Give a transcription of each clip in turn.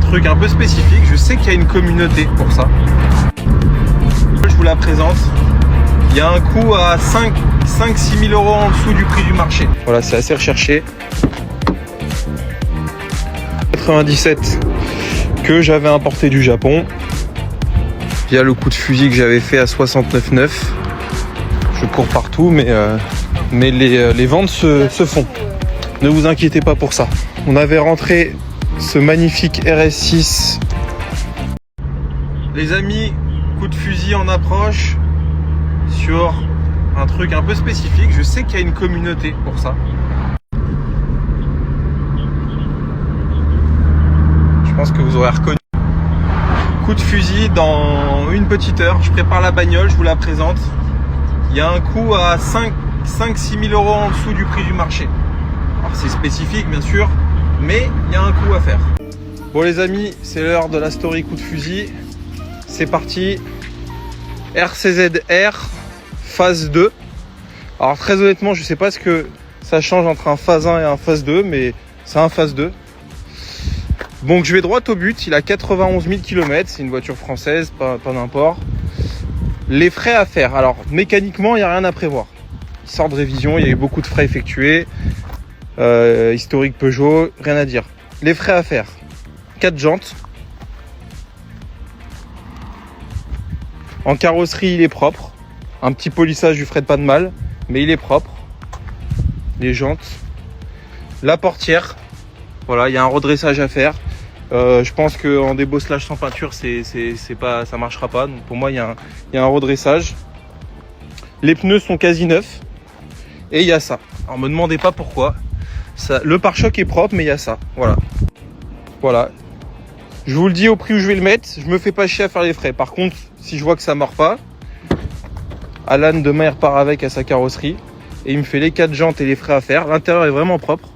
truc un peu spécifique. Je sais qu'il y a une communauté pour ça. Je vous la présente. Il y a un coût à 5-6 000 euros en dessous du prix du marché. Voilà, c'est assez recherché. 97 que j'avais importé du Japon. Via le coup de fusil que j'avais fait à 69,9. Je cours partout, mais les ventes se font. Ne vous inquiétez pas pour ça. On avait rentré ce magnifique RS6. Les amis, coup de fusil en approche sur un truc un peu spécifique. Je sais qu'il y a une communauté pour ça. Je pense que vous aurez reconnu. Coup de fusil dans une petite heure. Je prépare la bagnole, je vous la présente. Il y a un coût à 5-6 000 euros en dessous du prix du marché. Alors c'est spécifique bien sûr, mais il y a un coût à faire. Bon les amis, c'est l'heure de la story coup de fusil. C'est parti. RCZR phase 2. Alors très honnêtement, je sais pas ce que ça change entre un phase 1 et un phase 2, mais c'est un phase 2. Donc je vais droit au but, il a 91 000 km, c'est une voiture française, pas d'import. Les frais à faire, alors mécaniquement il n'y a rien à prévoir. Il sort de révision, il y a eu beaucoup de frais effectués. Historique Peugeot, rien à dire. Les frais à faire, 4 jantes. En carrosserie il est propre. Un petit polissage lui ferait pas de mal, mais il est propre. Les jantes. La portière, voilà, il y a un redressage à faire. Je pense qu'en débosselage sans peinture, ça marchera pas. Donc pour moi, il y a un redressage. Les pneus sont quasi neufs. Et il y a ça. Alors me demandez pas pourquoi. Ça, le pare-choc est propre, mais il y a ça. Voilà. Voilà. Je vous le dis au prix où je vais le mettre. Je me fais pas chier à faire les frais. Par contre, si je vois que ça mord pas, Alan demain il repart avec à sa carrosserie. Et il me fait les 4 jantes et les frais à faire. L'intérieur est vraiment propre.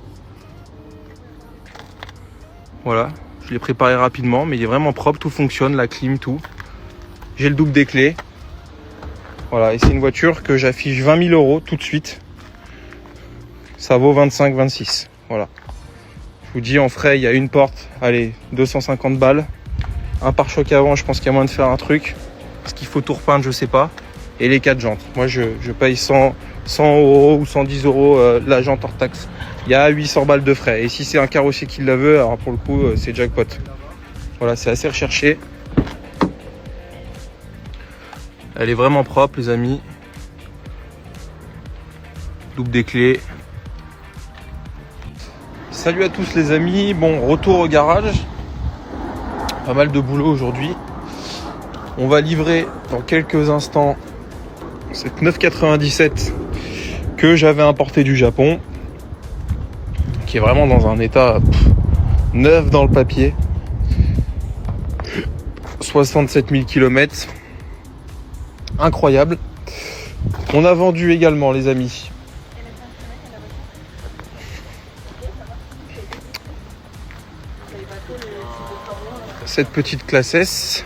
Voilà. Je l'ai préparé rapidement, mais il est vraiment propre, tout fonctionne, la clim, tout. J'ai le double des clés. Voilà, et c'est une voiture que j'affiche 20 000 euros tout de suite. Ça vaut 25-26. Voilà. Je vous dis, en frais, il y a une porte, allez, 250 balles. Un pare-choc avant, je pense qu'il y a moyen de faire un truc. Est-ce qu'il faut tout repeindre, je sais pas. Et les 4 jantes. Moi, je paye 100 euros ou 110 euros la jante hors taxe. Il y a 800 balles de frais. Et si c'est un carrossier qui la veut, alors pour le coup, c'est jackpot. Voilà, c'est assez recherché. Elle est vraiment propre, les amis. Double des clés. Salut à tous les amis. Bon, retour au garage. Pas mal de boulot aujourd'hui. On va livrer dans quelques instants cette 997 que j'avais importé du Japon, qui est vraiment dans un état neuf dans le papier. 67 000 km. Incroyable. On a vendu également, les amis, cette petite classe S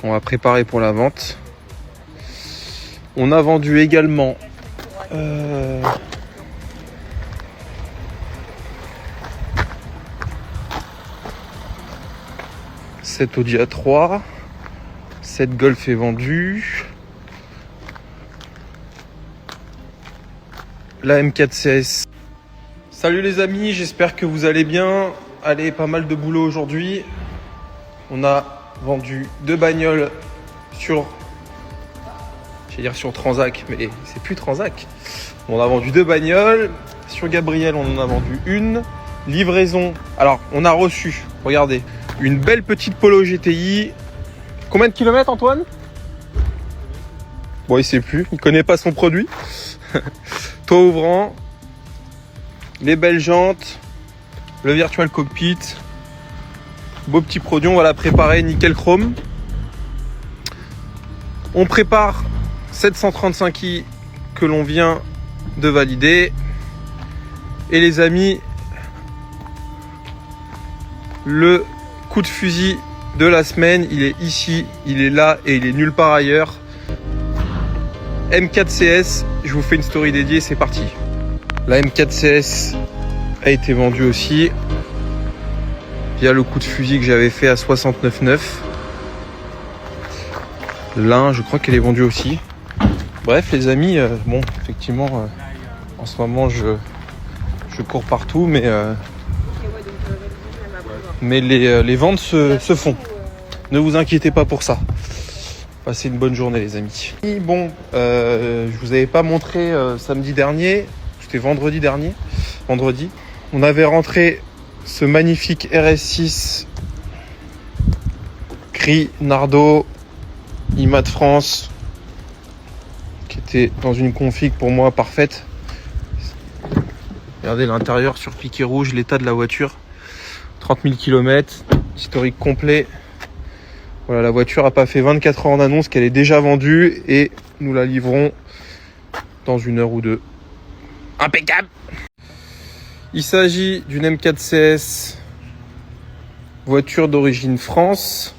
qu'on va préparer pour la vente. On a vendu également cette Audi A3. Cette Golf est vendue. La M4 CS. Salut les amis, j'espère que vous allez bien. Allez, pas mal de boulot aujourd'hui. On a vendu 2 bagnoles sur Transac, mais c'est plus Transac. On a vendu 2 bagnoles. Sur Gabriel, on en a vendu une. Livraison. Alors, on a reçu, regardez, une belle petite Polo GTI. Combien de kilomètres, Antoine? Bon, il sait plus, il connaît pas son produit. Toit ouvrant, les belles jantes, le virtual cockpit. Beau petit produit, on va la préparer nickel chrome. On prépare 735i que l'on vient de valider. Et les amis, le coup de fusil de la semaine, il est ici, il est là et il est nulle part ailleurs. M4 CS, je vous fais une story dédiée, c'est parti. La M4 CS a été vendue aussi. Il y a le coup de fusil que j'avais fait à 69,9. L'un, je crois qu'elle est vendue aussi. Bref, les amis, bon, effectivement, en ce moment, je cours partout, mais les ventes se font. Ne vous inquiétez pas pour ça. Passez une bonne journée, les amis. Et bon, je vous avais pas montré samedi dernier, c'était vendredi. On avait rentré ce magnifique RS6 gris Nardo IMA de France qui était dans une config pour moi parfaite. Regardez l'intérieur sur piqué rouge, l'état de la voiture. 30 000 km, historique complet. Voilà, la voiture n'a pas fait 24 heures en annonce, qu'elle est déjà vendue et nous la livrons dans 1 heure ou 2. Impeccable! Il s'agit d'une M4 CS, voiture d'origine France.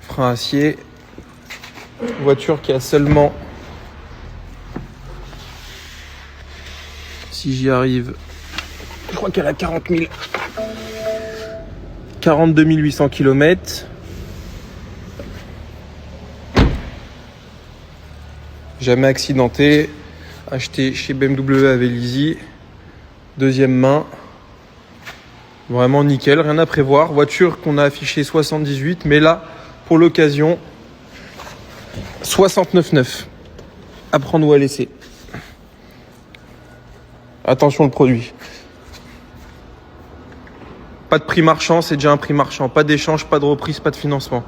Frein acier. Voiture qui a seulement, si j'y arrive, je crois qu'elle a 42 800 km. Jamais accidenté. Acheté chez BMW à Vélizy. Deuxième main. Vraiment nickel, rien à prévoir. Voiture qu'on a affichée 78, mais là, pour l'occasion, 69,9. À prendre ou à laisser. Attention le produit. Pas de prix marchand, c'est déjà un prix marchand. Pas d'échange, pas de reprise, pas de financement.